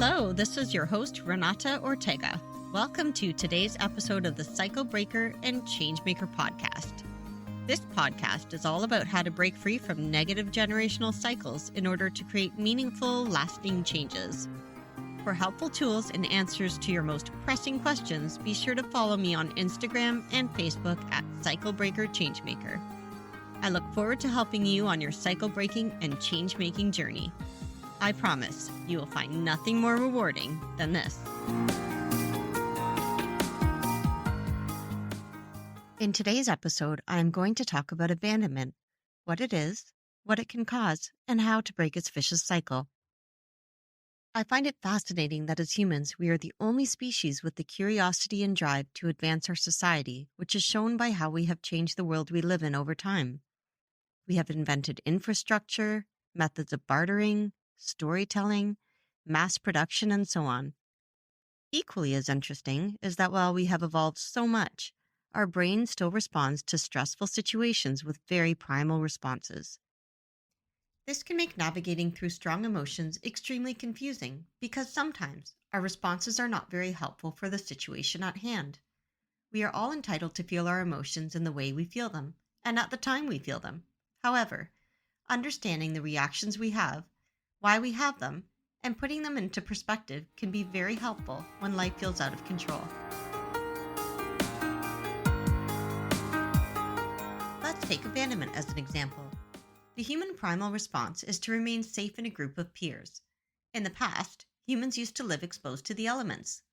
Hello, this is your host, Renata Ortega. Welcome to today's episode of the Cycle Breaker and Changemaker podcast. This podcast is all about how to break free from negative generational cycles in order to create meaningful, lasting changes. For helpful tools and answers to your most pressing questions, be sure to follow me on Instagram and Facebook at Cycle Breaker Changemaker. I look forward to helping you on your cycle breaking and change-making journey. I promise you will find nothing more rewarding than this. In today's episode, I am going to talk about abandonment, what it is, what it can cause, and how to break its vicious cycle. I find it fascinating that as humans, we are the only species with the curiosity and drive to advance our society, which is shown by how we have changed the world we live in over time. We have invented infrastructure, methods of bartering, storytelling, mass production, and so on. Equally as interesting is that while we have evolved so much, our brain still responds to stressful situations with very primal responses. This can make navigating through strong emotions extremely confusing because sometimes our responses are not very helpful for the situation at hand. We are all entitled to feel our emotions in the way we feel them and at the time we feel them. However, understanding the reactions we have, why we have them, and putting them into perspective can be very helpful when life feels out of control. Let's take abandonment as an example. The human primal response is to remain safe in a group of peers. In the past, humans used to live exposed to the elements.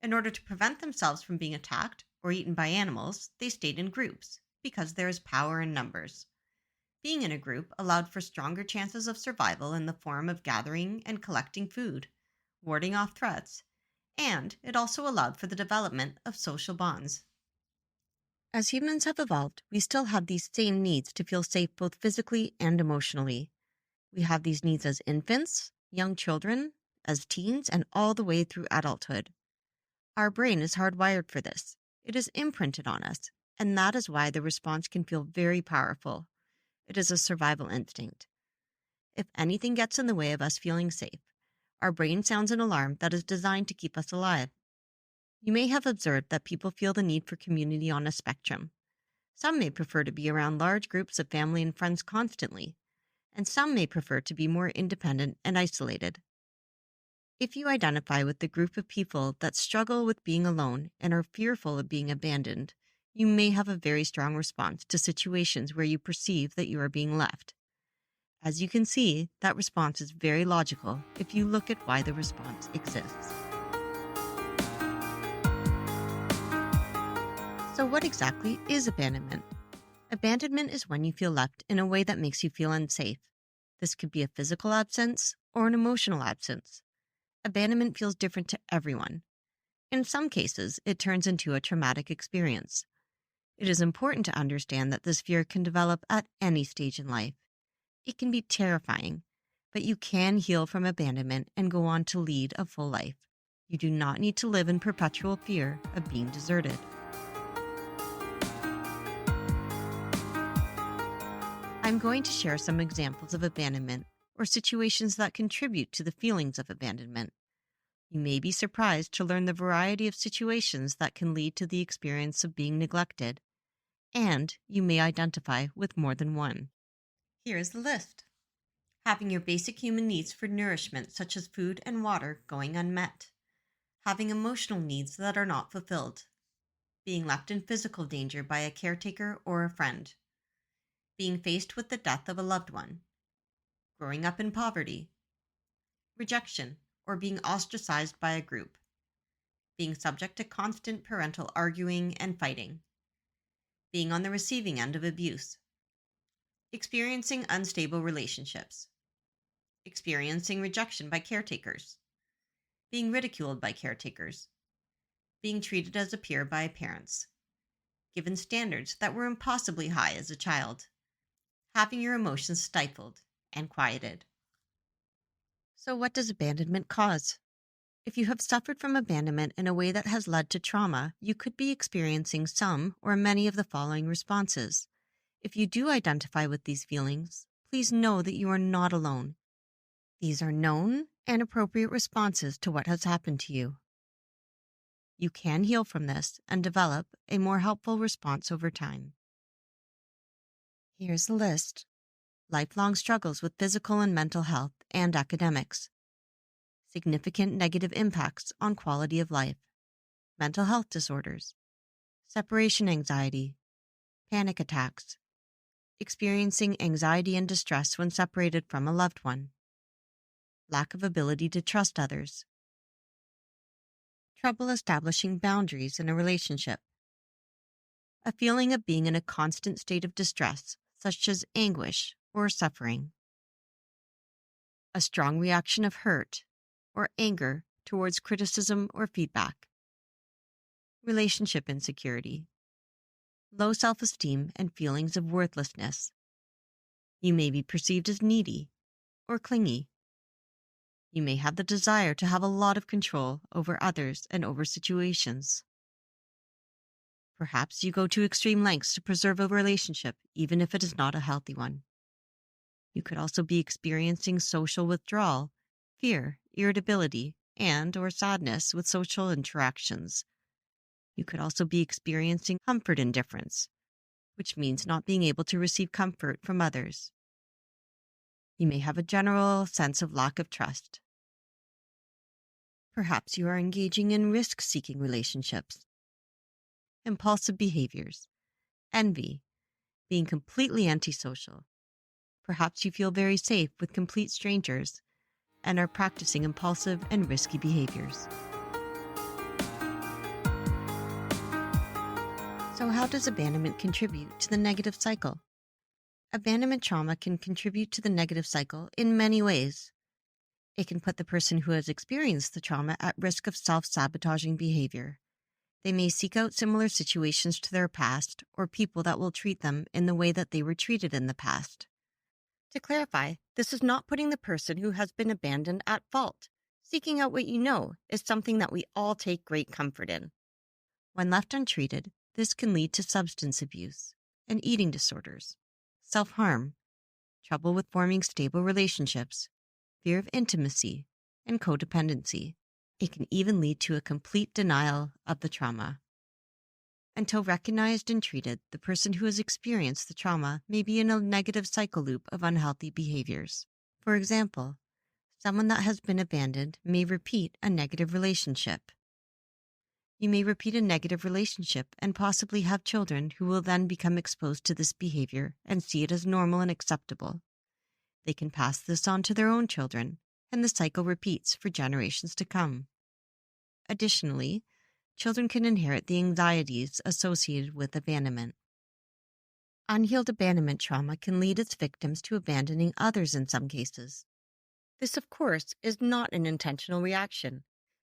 In order to prevent themselves from being attacked or eaten by animals, they stayed in groups, because there is power in numbers. Being in a group allowed for stronger chances of survival in the form of gathering and collecting food, warding off threats, and it also allowed for the development of social bonds. As humans have evolved, we still have these same needs to feel safe both physically and emotionally. We have these needs as infants, young children, as teens, and all the way through adulthood. Our brain is hardwired for this. It is imprinted on us, and that is why the response can feel very powerful. It is a survival instinct. If anything gets in the way of us feeling safe, our brain sounds an alarm that is designed to keep us alive. You may have observed that people feel the need for community on a spectrum. Some may prefer to be around large groups of family and friends constantly, and some may prefer to be more independent and isolated. If you identify with the group of people that struggle with being alone and are fearful of being abandoned, you may have a very strong response to situations where you perceive that you are being left. As you can see, that response is very logical if you look at why the response exists. So what exactly is abandonment? Abandonment is when you feel left in a way that makes you feel unsafe. This could be a physical absence or an emotional absence. Abandonment feels different to everyone. In some cases, it turns into a traumatic experience. It is important to understand that this fear can develop at any stage in life. It can be terrifying, but you can heal from abandonment and go on to lead a full life. You do not need to live in perpetual fear of being deserted. I'm going to share some examples of abandonment or situations that contribute to the feelings of abandonment. You may be surprised to learn the variety of situations that can lead to the experience of being neglected, and you may identify with more than one. Here is the list. Having your basic human needs for nourishment, such as food and water, going unmet. Having emotional needs that are not fulfilled. Being left in physical danger by a caretaker or a friend. Being faced with the death of a loved one. Growing up in poverty. Rejection, or being ostracized by a group. Being subject to constant parental arguing and fighting. Being on the receiving end of abuse. Experiencing unstable relationships. Experiencing rejection by caretakers. Being ridiculed by caretakers. Being treated as a peer by parents. Given standards that were impossibly high as a child. Having your emotions stifled and quieted. So what does abandonment cause? If you have suffered from abandonment in a way that has led to trauma, you could be experiencing some or many of the following responses. If you do identify with these feelings, please know that you are not alone. These are known and appropriate responses to what has happened to you. You can heal from this and develop a more helpful response over time. Here's the list: lifelong struggles with physical and mental health and academics, significant negative impacts on quality of life, mental health disorders, separation anxiety, panic attacks, experiencing anxiety and distress when separated from a loved one, lack of ability to trust others, trouble establishing boundaries in a relationship, a feeling of being in a constant state of distress, such as anguish or suffering, a strong reaction of hurt or anger towards criticism or feedback, relationship insecurity, low self-esteem and feelings of worthlessness. You may be perceived as needy or clingy. You may have the desire to have a lot of control over others and over situations. Perhaps you go to extreme lengths to preserve a relationship, even if it is not a healthy one. You could also be experiencing social withdrawal, fear, irritability, and/or sadness with social interactions. You could also be experiencing comfort indifference, which means not being able to receive comfort from others. You may have a general sense of lack of trust. Perhaps you are engaging in risk-seeking relationships, impulsive behaviors, envy, being completely antisocial. Perhaps you feel very safe with complete strangers and are practicing impulsive and risky behaviors. So how does abandonment contribute to the negative cycle? Abandonment trauma can contribute to the negative cycle in many ways. It can put the person who has experienced the trauma at risk of self-sabotaging behavior. They may seek out similar situations to their past or people that will treat them in the way that they were treated in the past. To clarify, this is not putting the person who has been abandoned at fault. Seeking out what you know is something that we all take great comfort in. When left untreated, this can lead to substance abuse and eating disorders, self-harm, trouble with forming stable relationships, fear of intimacy, and codependency. It can even lead to a complete denial of the trauma. Until recognized and treated, the person who has experienced the trauma may be in a negative cycle loop of unhealthy behaviors. For example, someone that has been abandoned may repeat a negative relationship. You may repeat a negative relationship and possibly have children who will then become exposed to this behavior and see it as normal and acceptable. They can pass this on to their own children, and the cycle repeats for generations to come. Additionally, children can inherit the anxieties associated with abandonment. Unhealed abandonment trauma can lead its victims to abandoning others in some cases. This, of course, is not an intentional reaction.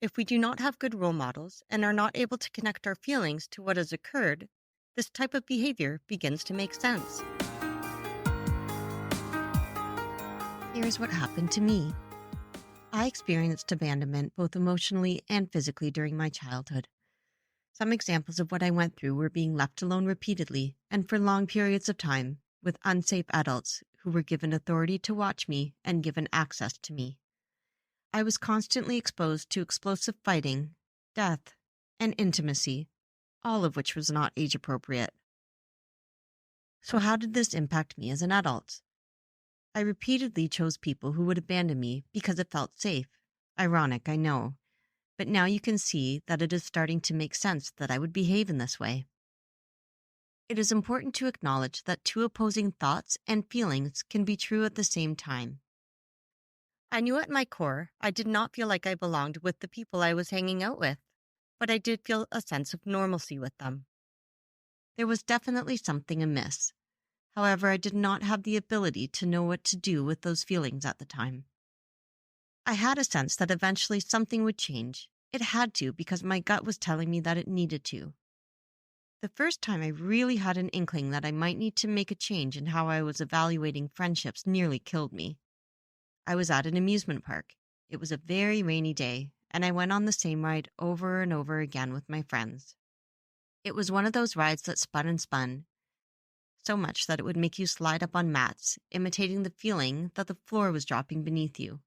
If we do not have good role models and are not able to connect our feelings to what has occurred, this type of behavior begins to make sense. Here's what happened to me. I experienced abandonment both emotionally and physically during my childhood. Some examples of what I went through were being left alone repeatedly and for long periods of time with unsafe adults who were given authority to watch me and given access to me. I was constantly exposed to explosive fighting, death, and intimacy, all of which was not age appropriate. So how did this impact me as an adult? I repeatedly chose people who would abandon me because it felt safe. Ironic, I know. But now you can see that it is starting to make sense that I would behave in this way. It is important to acknowledge that two opposing thoughts and feelings can be true at the same time. I knew at my core I did not feel like I belonged with the people I was hanging out with, but I did feel a sense of normalcy with them. There was definitely something amiss. However, I did not have the ability to know what to do with those feelings at the time. I had a sense that eventually something would change. It had to because my gut was telling me that it needed to. The first time I really had an inkling that I might need to make a change in how I was evaluating friendships nearly killed me. I was at an amusement park. It was a very rainy day, and I went on the same ride over and over again with my friends. It was one of those rides that spun and spun, so much that it would make you slide up on mats, imitating the feeling that the floor was dropping beneath you.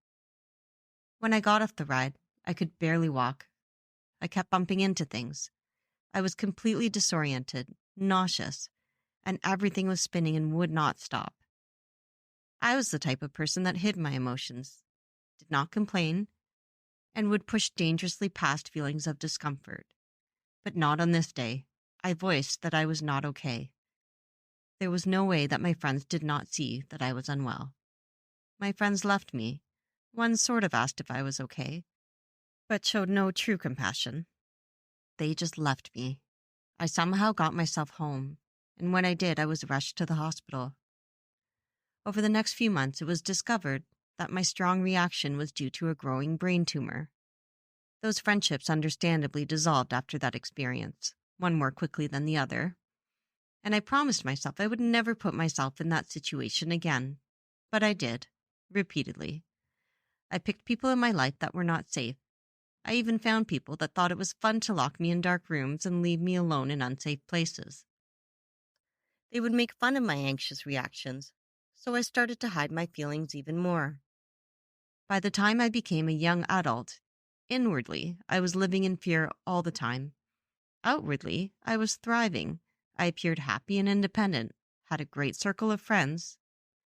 When I got off the ride, I could barely walk. I kept bumping into things. I was completely disoriented, nauseous, and everything was spinning and would not stop. I was the type of person that hid my emotions, did not complain, and would push dangerously past feelings of discomfort. But not on this day. I voiced that I was not okay. There was no way that my friends did not see that I was unwell. My friends left me. One sort of asked if I was okay, but showed no true compassion. They just left me. I somehow got myself home, and when I did, I was rushed to the hospital. Over the next few months, it was discovered that my strong reaction was due to a growing brain tumor. Those friendships understandably dissolved after that experience, one more quickly than the other. And I promised myself I would never put myself in that situation again. But I did, repeatedly. I picked people in my life that were not safe. I even found people that thought it was fun to lock me in dark rooms and leave me alone in unsafe places. They would make fun of my anxious reactions, so I started to hide my feelings even more. By the time I became a young adult, inwardly, I was living in fear all the time. Outwardly, I was thriving. I appeared happy and independent, had a great circle of friends,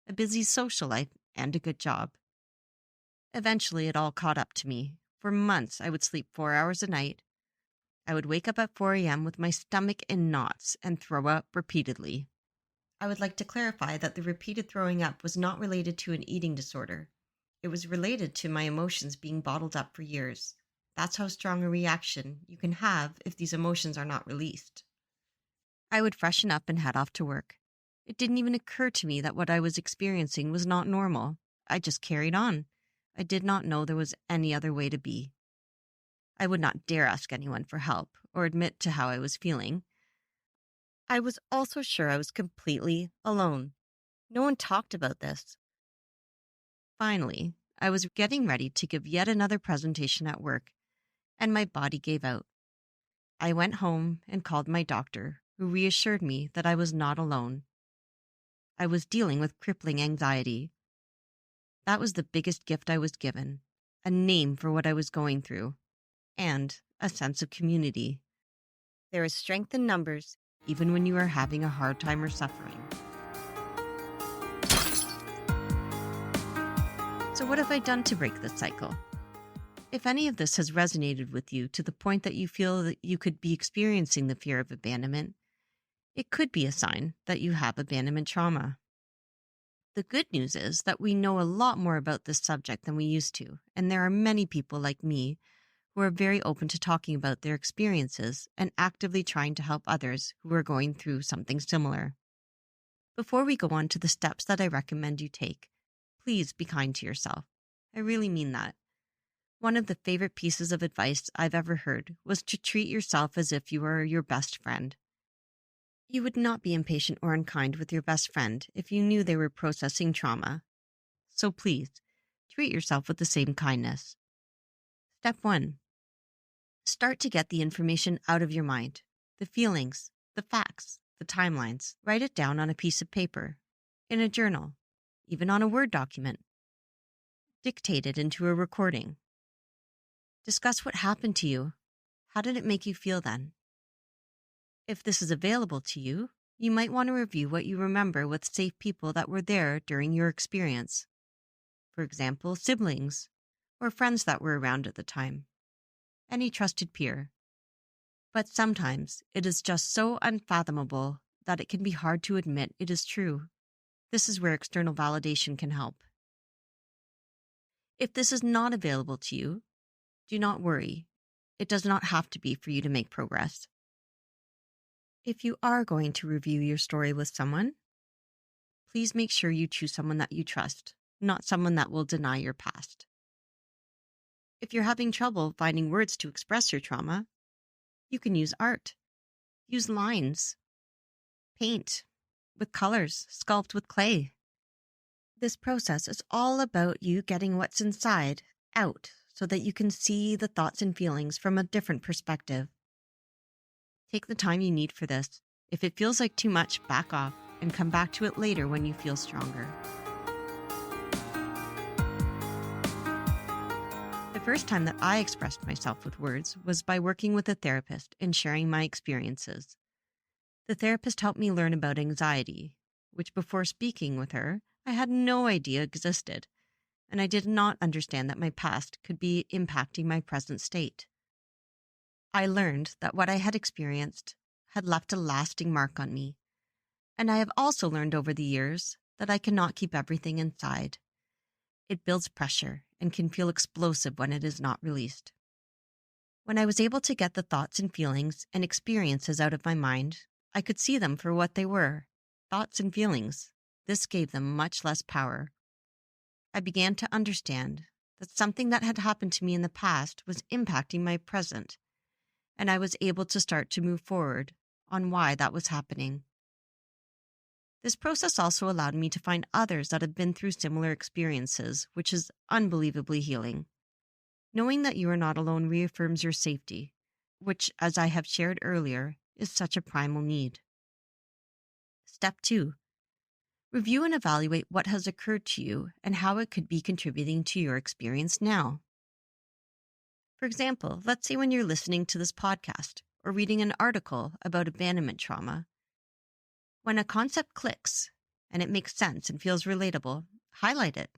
a busy social life, and a good job. Eventually, it all caught up to me. For months, I would sleep 4 hours a night. I would wake up at 4 a.m. with my stomach in knots and throw up repeatedly. I would like to clarify that the repeated throwing up was not related to an eating disorder. It was related to my emotions being bottled up for years. That's how strong a reaction you can have if these emotions are not released. I would freshen up and head off to work. It didn't even occur to me that what I was experiencing was not normal. I just carried on. I did not know there was any other way to be. I would not dare ask anyone for help or admit to how I was feeling. I was also sure I was completely alone. No one talked about this. Finally, I was getting ready to give yet another presentation at work, and my body gave out. I went home and called my doctor, who reassured me that I was not alone. I was dealing with crippling anxiety. That was the biggest gift I was given, a name for what I was going through, and a sense of community. There is strength in numbers, even when you are having a hard time or suffering. So what have I done to break this cycle? If any of this has resonated with you to the point that you feel that you could be experiencing the fear of abandonment, it could be a sign that you have abandonment trauma. The good news is that we know a lot more about this subject than we used to, and there are many people like me who are very open to talking about their experiences and actively trying to help others who are going through something similar. Before we go on to the steps that I recommend you take, please be kind to yourself. I really mean that. One of the favorite pieces of advice I've ever heard was to treat yourself as if you were your best friend. You would not be impatient or unkind with your best friend if you knew they were processing trauma. So please, treat yourself with the same kindness. Step 1. Start to get the information out of your mind. The feelings, the facts, the timelines. Write it down on a piece of paper, in a journal, even on a Word document. Dictate it into a recording. Discuss what happened to you. How did it make you feel then? If this is available to you, you might want to review what you remember with safe people that were there during your experience. For example, siblings or friends that were around at the time. Any trusted peer. But sometimes it is just so unfathomable that it can be hard to admit it is true. This is where external validation can help. If this is not available to you, do not worry. It does not have to be for you to make progress. If you are going to review your story with someone, please make sure you choose someone that you trust, not someone that will deny your past. If you're having trouble finding words to express your trauma, you can use art. Use lines. Paint with colors. Sculpt with clay. This process is all about you getting what's inside out so that you can see the thoughts and feelings from a different perspective. Take the time you need for this. If it feels like too much, back off and come back to it later when you feel stronger. first time that I expressed myself with words was by working with a therapist and sharing my experiences. The therapist helped me learn about anxiety, which before speaking with her, I had no idea existed, and I did not understand that my past could be impacting my present state. I learned that what I had experienced had left a lasting mark on me, and I have also learned over the years that I cannot keep everything inside. It builds pressure and can feel explosive when it is not released. When I was able to get the thoughts and feelings and experiences out of my mind, I could see them for what they were, thoughts and feelings. This gave them much less power. I began to understand that something that had happened to me in the past was impacting my present, and I was able to start to move forward on why that was happening. This process also allowed me to find others that have been through similar experiences, which is unbelievably healing. Knowing that you are not alone reaffirms your safety, which, as I have shared earlier, is such a primal need. Step 2. Review and evaluate what has occurred to you and how it could be contributing to your experience now. For example, let's say when you're listening to this podcast or reading an article about abandonment trauma. When a concept clicks and it makes sense and feels relatable, highlight it,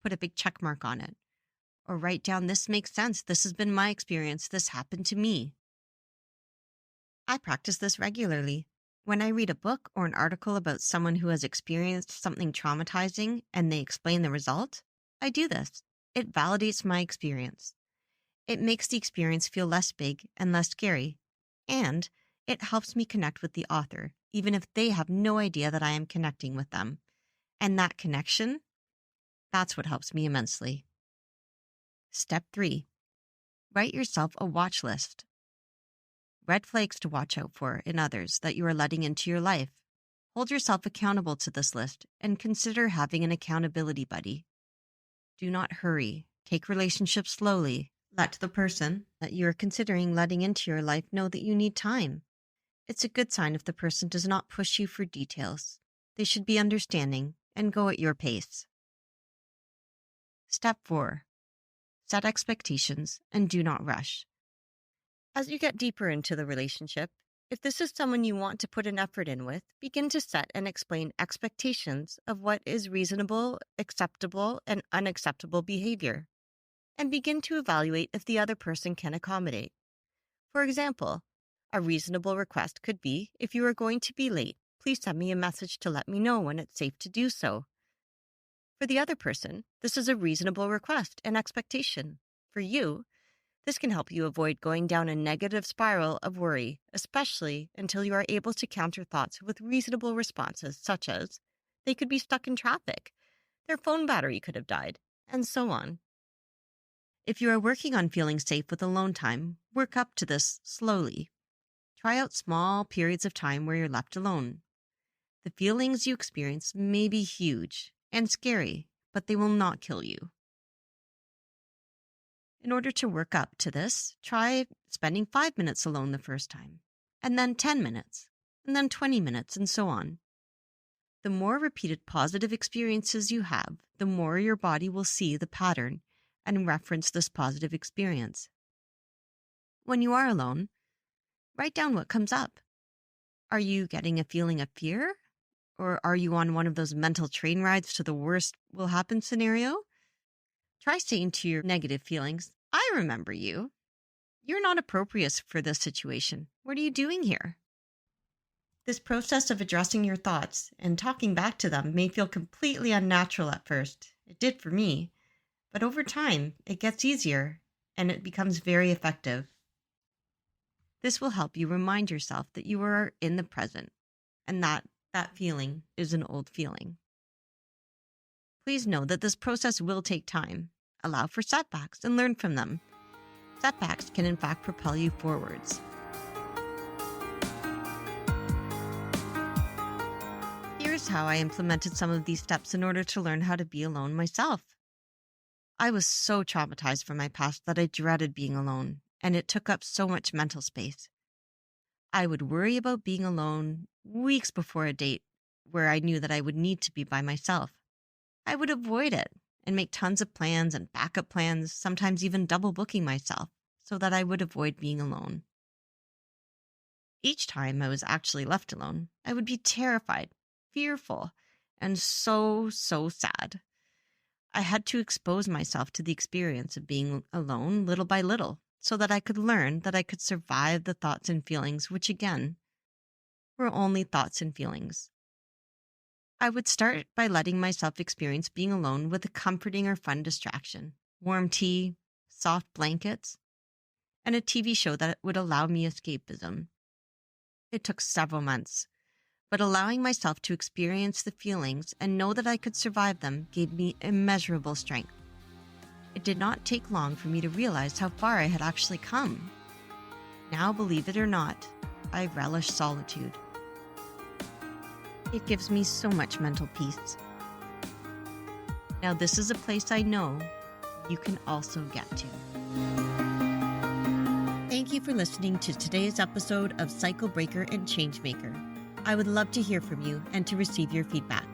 put a big check mark on it, or write down, "This makes sense. This has been my experience. This happened to me." I practice this regularly. When I read a book or an article about someone who has experienced something traumatizing and they explain the result, I do this. It validates my experience. It makes the experience feel less big and less scary, and it helps me connect with the author, even if they have no idea that I am connecting with them. And that connection, that's what helps me immensely. Step 3. Write yourself a watch list. Red flags to watch out for in others that you are letting into your life. Hold yourself accountable to this list and consider having an accountability buddy. Do not hurry. Take relationships slowly. Let the person that you are considering letting into your life know that you need time. It's a good sign if the person does not push you for details. They should be understanding and go at your pace. Step 4. Set expectations and do not rush. As you get deeper into the relationship, if this is someone you want to put an effort in with, begin to set and explain expectations of what is reasonable, acceptable, and unacceptable behavior, and begin to evaluate if the other person can accommodate. For example, a reasonable request could be, if you are going to be late, please send me a message to let me know when it's safe to do so. For the other person, this is a reasonable request and expectation. For you, this can help you avoid going down a negative spiral of worry, especially until you are able to counter thoughts with reasonable responses, such as, they could be stuck in traffic, their phone battery could have died, and so on. If you are working on feeling safe with alone time, work up to this slowly. Try out small periods of time where you're left alone. The feelings you experience may be huge and scary, but they will not kill you. In order to work up to this, try spending 5 minutes alone the first time, and then 10 minutes, and then 20 minutes, and so on. The more repeated positive experiences you have, the more your body will see the pattern and reference this positive experience. When you are alone, write down what comes up. Are you getting a feeling of fear? Or are you on one of those mental train rides to the worst will happen scenario? Try saying to your negative feelings, "I remember you. You're not appropriate for this situation. What are you doing here?" This process of addressing your thoughts and talking back to them may feel completely unnatural at first. It did for me. But over time, it gets easier and it becomes very effective. This will help you remind yourself that you are in the present and that that feeling is an old feeling. Please know that this process will take time. Allow for setbacks and learn from them. Setbacks can in fact propel you forwards. Here's how I implemented some of these steps in order to learn how to be alone myself. I was so traumatized from my past that I dreaded being alone, and it took up so much mental space. I would worry about being alone weeks before a date where I knew that I would need to be by myself. I would avoid it and make tons of plans and backup plans, sometimes even double booking myself so that I would avoid being alone. Each time I was actually left alone, I would be terrified, fearful, and so sad. I had to expose myself to the experience of being alone little by little so that I could learn that I could survive the thoughts and feelings, which again were only thoughts and feelings. I would start by letting myself experience being alone with a comforting or fun distraction, warm tea, soft blankets, and a TV show that would allow me escapism. It took several months, but allowing myself to experience the feelings and know that I could survive them gave me immeasurable strength. It did not take long for me to realize how far I had actually come. Now, believe it or not, I relish solitude. It gives me so much mental peace. Now, this is a place I know you can also get to. Thank you for listening to today's episode of Cycle Breaker and Changemaker. I would love to hear from you and to receive your feedback.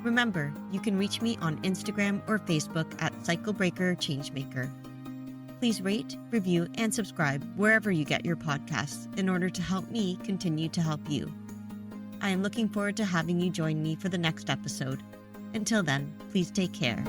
Remember, you can reach me on Instagram or Facebook at Cycle Breaker Changemaker. Please rate, review, and subscribe wherever you get your podcasts in order to help me continue to help you. I am looking forward to having you join me for the next episode. Until then, please take care.